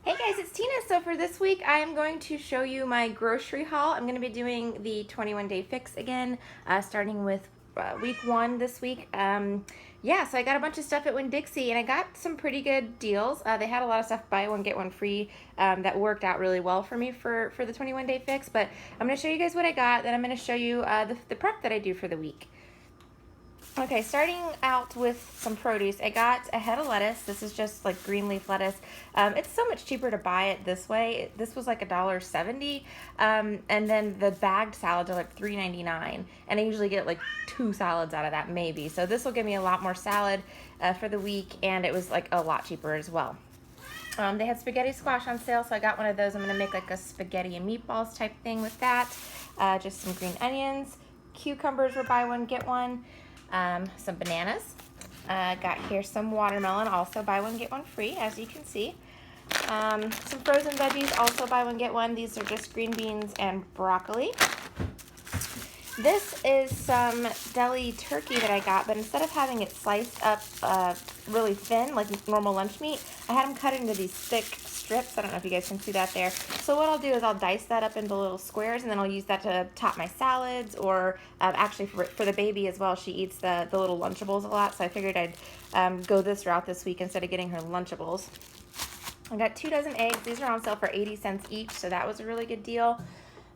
Hey guys, it's Tina. So for this week, I am going to show you my grocery haul. I'm going to be doing the 21-day fix again, starting with week 1 this week. Yeah, so I got a bunch of stuff at Winn-Dixie, and I got some pretty good deals. They had a lot of stuff buy one, get one free that worked out really well for me for the 21-day fix. But I'm going to show you guys what I got, then I'm going to show you the prep that I do for the week. Okay, starting out with some produce, I got a head of lettuce. This is just like green leaf lettuce. It's so much cheaper to buy it this way. This was like $1.70, and then the bagged salads are like $3.99, and I usually get like 2 salads out of that maybe. So this will give me a lot more salad for the week, and it was like a lot cheaper as well. They had spaghetti squash on sale, so I got one of those. I'm gonna make like a spaghetti and meatballs type thing with that. Just some green onions, cucumbers were buy one get one. Some bananas. Got here some watermelon, also buy one get one free, as you can see. Some frozen veggies, also buy one get one. These are just green beans and broccoli. This is some deli turkey that I got, but instead of having it sliced up really thin like normal lunch meat, I had them cut into these thick strips. I don't know if you guys can see that there. So what I'll do is I'll dice that up into little squares, and then I'll use that to top my salads, or actually for the baby as well. She eats the little Lunchables a lot, so I figured I'd go this route this week instead of getting her Lunchables. I got 2 dozen eggs. These are on sale for 80 cents each, so that was a really good deal.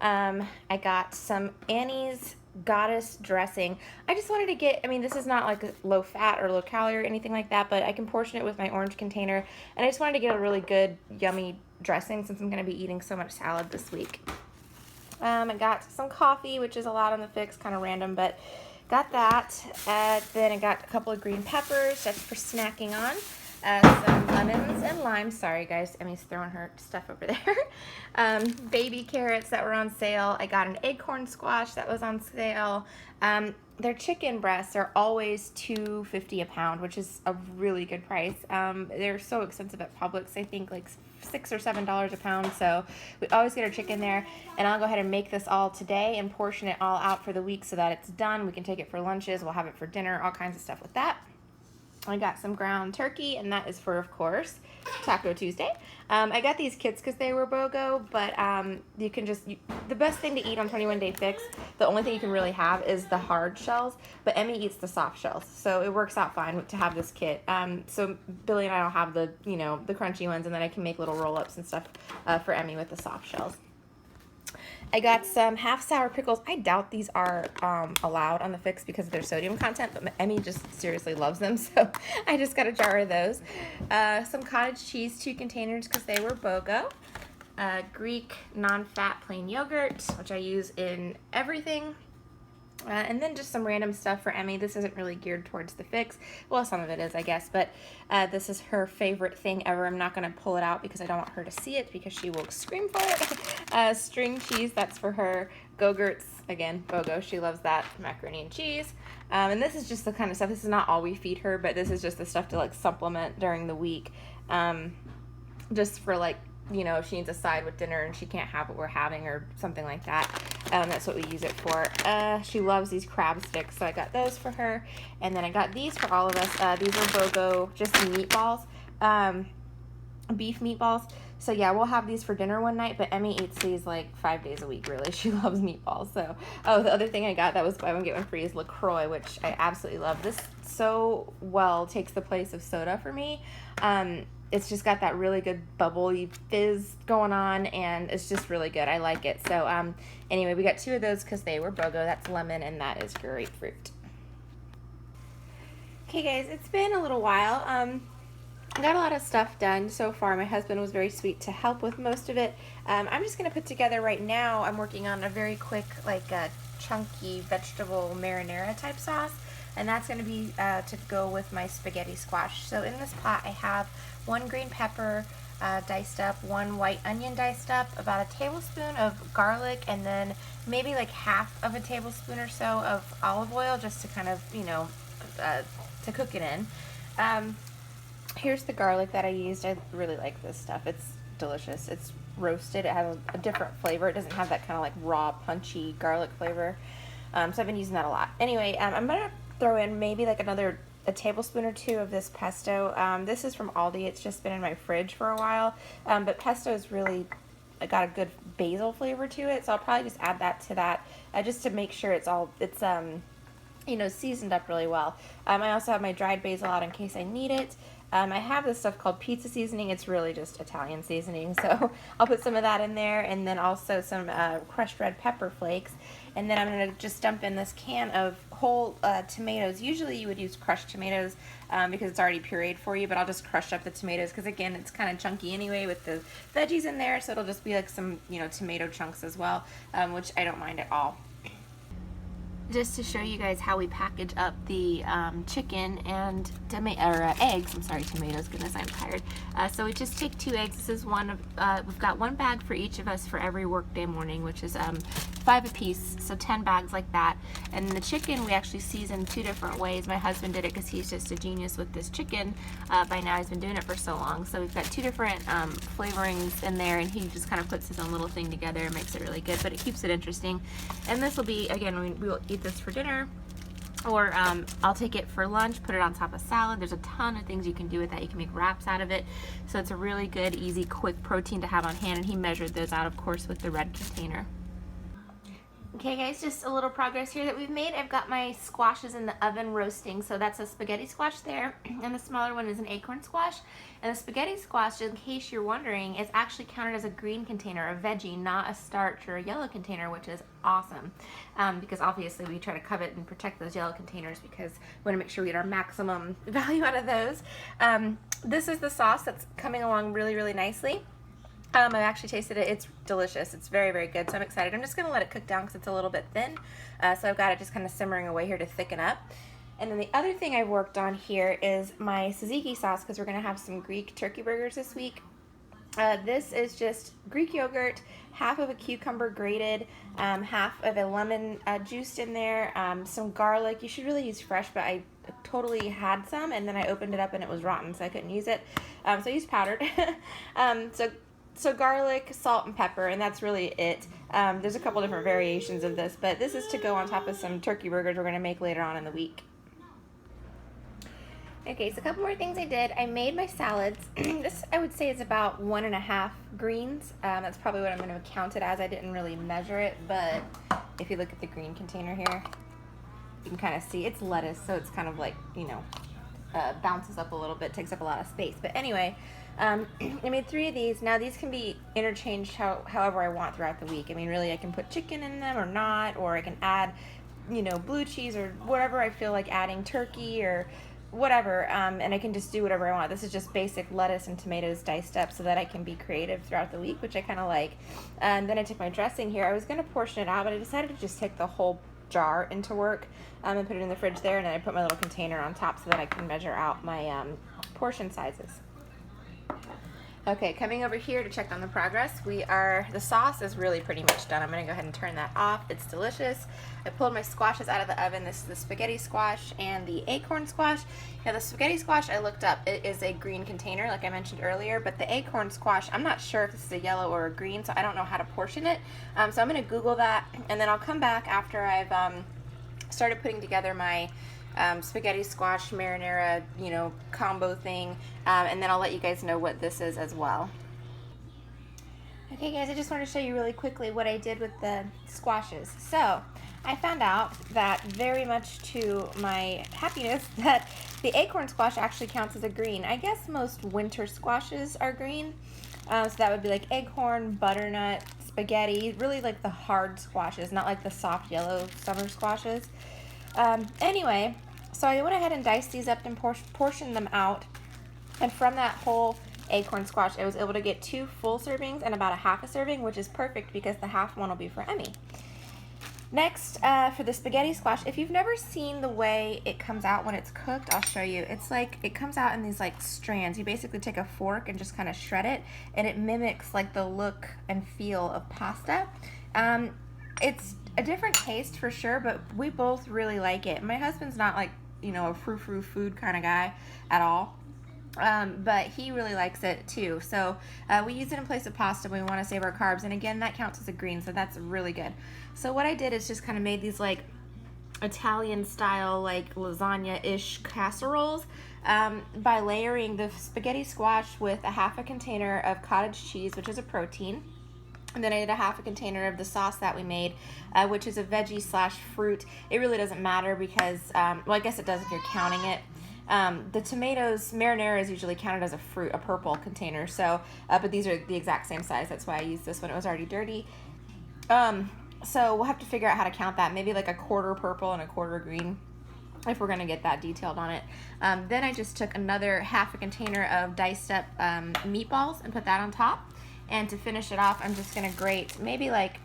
I got some Annie's Goddess dressing. I just wanted to get, I mean, this is not like low fat or low calorie or anything like that, but I can portion it with my orange container, and I just wanted to get a really good, yummy dressing since I'm going to be eating so much salad this week. I got some coffee, which is a lot on the fix, kind of random, but got that. Then I got a couple of green peppers, just for snacking on. Some lemons and limes. Sorry guys, Emmy's throwing her stuff over there. Baby carrots that were on sale. I got an acorn squash that was on sale. Their chicken breasts are always $2.50 a pound, which is a really good price. They're so expensive at Publix. I think like $6 or $7 a pound, so we always get our chicken there. And I'll go ahead and make this all today and portion it all out for the week so that it's done. We can take it for lunches, we'll have it for dinner, all kinds of stuff with that. I got some ground turkey, and that is for, of course, Taco Tuesday. I got these kits because they were BOGO, but you can just, the best thing to eat on 21-day fix, the only thing you can really have is the hard shells, but Emmy eats the soft shells, so it works out fine to have this kit. So Billy and I will have the, the crunchy ones, and then I can make little roll-ups and stuff for Emmy with the soft shells. I got some half sour pickles. I doubt these are allowed on the fix because of their sodium content, but Emmy just seriously loves them, so I just got a jar of those. Some cottage cheese, 2 containers because they were BOGO. Greek non-fat plain yogurt, which I use in everything. And then just some random stuff for Emmy. This isn't really geared towards the fix. Well, some of it is, I guess, but this is her favorite thing ever. I'm not going to pull it out because I don't want her to see it because she will scream for it. String cheese, that's for her. Go-Gurts, again, BOGO. She loves that. Macaroni and cheese. And this is just the kind of stuff, this is not all we feed her, but this is just the stuff to like supplement during the week. Just for like, if she needs a side with dinner and she can't have what we're having or something like that. That's what we use it for. She loves these crab sticks, so I got those for her. And then I got these for all of us. These are BOGO, just meatballs, beef meatballs. So yeah, we'll have these for dinner one night, but Emmy eats these like 5 days a week, really. She loves meatballs. So, the other thing I got that was buy one get one free is LaCroix, which I absolutely love. This so well takes the place of soda for me. It's just got that really good bubbly fizz going on, and it's just really good. I like it. So anyway, we got 2 of those because they were BOGO. That's lemon, and that is grapefruit. Okay guys, it's been a little while. I got a lot of stuff done so far. My husband was very sweet to help with most of it. I'm just going to put together right now, I'm working on a very quick, like a chunky vegetable marinara type sauce. And that's going to be to go with my spaghetti squash. So in this pot I have 1 green pepper diced up, 1 white onion diced up, about a tablespoon of garlic, and then maybe like half of a tablespoon or so of olive oil just to kind of, to cook it in. Here's the garlic that I used. I really like this stuff. It's delicious. It's roasted. It has a different flavor. It doesn't have that kind of like raw, punchy garlic flavor. So I've been using that a lot. Anyway, I'm going to throw in maybe like another a tablespoon or two of this pesto. This is from Aldi. It's just been in my fridge for a while, but pesto is really got a good basil flavor to it, so I'll probably just add that to that just to make sure it's you know, seasoned up really well. I also have my dried basil out in case I need it. I have this stuff called pizza seasoning. It's really just Italian seasoning, so I'll put some of that in there, and then also some crushed red pepper flakes. And then I'm going to just dump in this can of whole tomatoes. Usually you would use crushed tomatoes because it's already pureed for you, but I'll just crush up the tomatoes because, again, it's kind of chunky anyway with the veggies in there, so it'll just be like some, you know, tomato chunks as well, which I don't mind at all. Just to show you guys how we package up the chicken and eggs. I'm sorry, tomatoes. Goodness, I'm tired. So we just take 2 eggs. This is one of, we've got 1 bag for each of us for every workday morning, which is 5 apiece, so 10 bags like that. And the chicken we actually season 2 different ways. My husband did it because he's just a genius with this chicken. By now he's been doing it for so long. So we've got 2 different flavorings in there, and he just kind of puts his own little thing together and makes it really good, but it keeps it interesting. And this will be, again, we will eat this for dinner, or I'll take it for lunch, put it on top of salad. There's a ton of things you can do with that. You can make wraps out of it. So it's a really good, easy, quick protein to have on hand, and he measured those out, of course, with the red container. Okay guys, just a little progress here that we've made. I've got my squashes in the oven roasting. So that's a spaghetti squash there, and the smaller one is an acorn squash. And the spaghetti squash, in case you're wondering, is actually counted as a green container, a veggie, not a starch or a yellow container, which is awesome. Because obviously we try to covet and protect those yellow containers because we want to make sure we get our maximum value out of those. This is the sauce that's coming along really, really nicely. I've actually tasted it. It's delicious. It's very, very good, so I'm excited. I'm just going to let it cook down because it's a little bit thin. So I've got it just kind of simmering away here to thicken up. And then the other thing I've worked on here is my tzatziki sauce, because we're going to have some Greek turkey burgers this week. This is just Greek yogurt, half of a cucumber grated, half of a lemon juiced in there, some garlic. You should really use fresh, but I totally had some, and then I opened it up and it was rotten, so I couldn't use it. So I used powdered. So garlic, salt, and pepper, and that's really it. There's a couple different variations of this, but this is to go on top of some turkey burgers we're going to make later on in the week. Okay, so a couple more things I did. I made my salads. This, I would say, is about 1.5 greens. That's probably what I'm going to count it as. I didn't really measure it, but if you look at the green container here, you can kind of see it's lettuce, so it's kind of like, you know, bounces up a little bit, takes up a lot of space. But anyway, I made 3 of these. Now these can be interchanged however I want throughout the week. I mean, really, I can put chicken in them or not, or I can add, you know, blue cheese or whatever I feel like adding, turkey or whatever, and I can just do whatever I want. This is just basic lettuce and tomatoes diced up so that I can be creative throughout the week, which I kind of like. And then I took my dressing here. I was going to portion it out, but I decided to just take the whole jar into work and put it in the fridge there, and then I put my little container on top so that I can measure out my portion sizes. Okay, coming over here to check on the progress. The sauce is really pretty much done. I'm going to go ahead and turn that off. It's delicious. I pulled my squashes out of the oven. This is the spaghetti squash and the acorn squash. Now the spaghetti squash, I looked up, it is a green container like I mentioned earlier, but the acorn squash, I'm not sure if this is a yellow or a green, so I don't know how to portion it. So I'm going to Google that, and then I'll come back after I've started putting together my spaghetti squash marinara, you know, combo thing, and then I'll let you guys know what this is as well. Okay guys, I just want to show you really quickly what I did with the squashes. So I found out that, very much to my happiness, that the acorn squash actually counts as a green. I guess most winter squashes are green, so that would be like acorn, butternut, spaghetti, really like the hard squashes, not like the soft yellow summer squashes. Anyway, so I went ahead and diced these up and portioned them out, and from that whole acorn squash I was able to get 2 full servings and about a half a serving, which is perfect because the half one will be for Emmy. Next, for the spaghetti squash, if you've never seen the way it comes out when it's cooked, I'll show you. It's like, it comes out in these like strands. You basically take a fork and just kind of shred it, and it mimics like the look and feel of pasta. It's a different taste for sure, but we both really like it. My husband's not like, you know, a frou-frou food kind of guy at all. But he really likes it too. So we use it in place of pasta when we want to save our carbs, and again, that counts as a green, so that's really good. So what I did is just kind of made these like Italian style, like lasagna-ish casseroles by layering the spaghetti squash with a half a container of cottage cheese, which is a protein. And then I did a half a container of the sauce that we made, which is a veggie slash fruit. It really doesn't matter because, well, I guess it does if you're counting it. The tomatoes, marinara is usually counted as a fruit, a purple container. So, but these are the exact same size. That's why I used this one. It was already dirty. So we'll have to figure out how to count that. Maybe like a quarter purple and a quarter green, if we're gonna get that detailed on it. Then I just took another half a container of diced up meatballs and put that on top. And to finish it off, I'm just gonna grate maybe like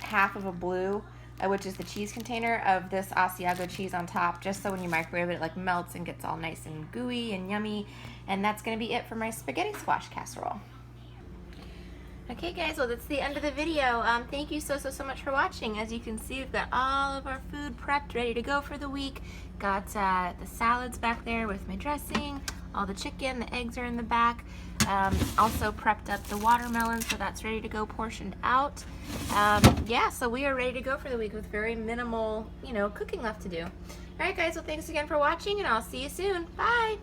half of a blue, which is the cheese container, of this Asiago cheese on top, just so when you microwave it, it like melts and gets all nice and gooey and yummy. And that's gonna be it for my spaghetti squash casserole. Okay guys, well that's the end of the video. Thank you so much for watching. As you can see, we've got all of our food prepped, ready to go for the week. Got the salads back there with my dressing, all the chicken, the eggs are in the back. Also prepped up the watermelon, so that's ready to go, portioned out. Yeah, so we are ready to go for the week with very minimal, cooking left to do. Alright guys, well thanks again for watching, and I'll see you soon. Bye!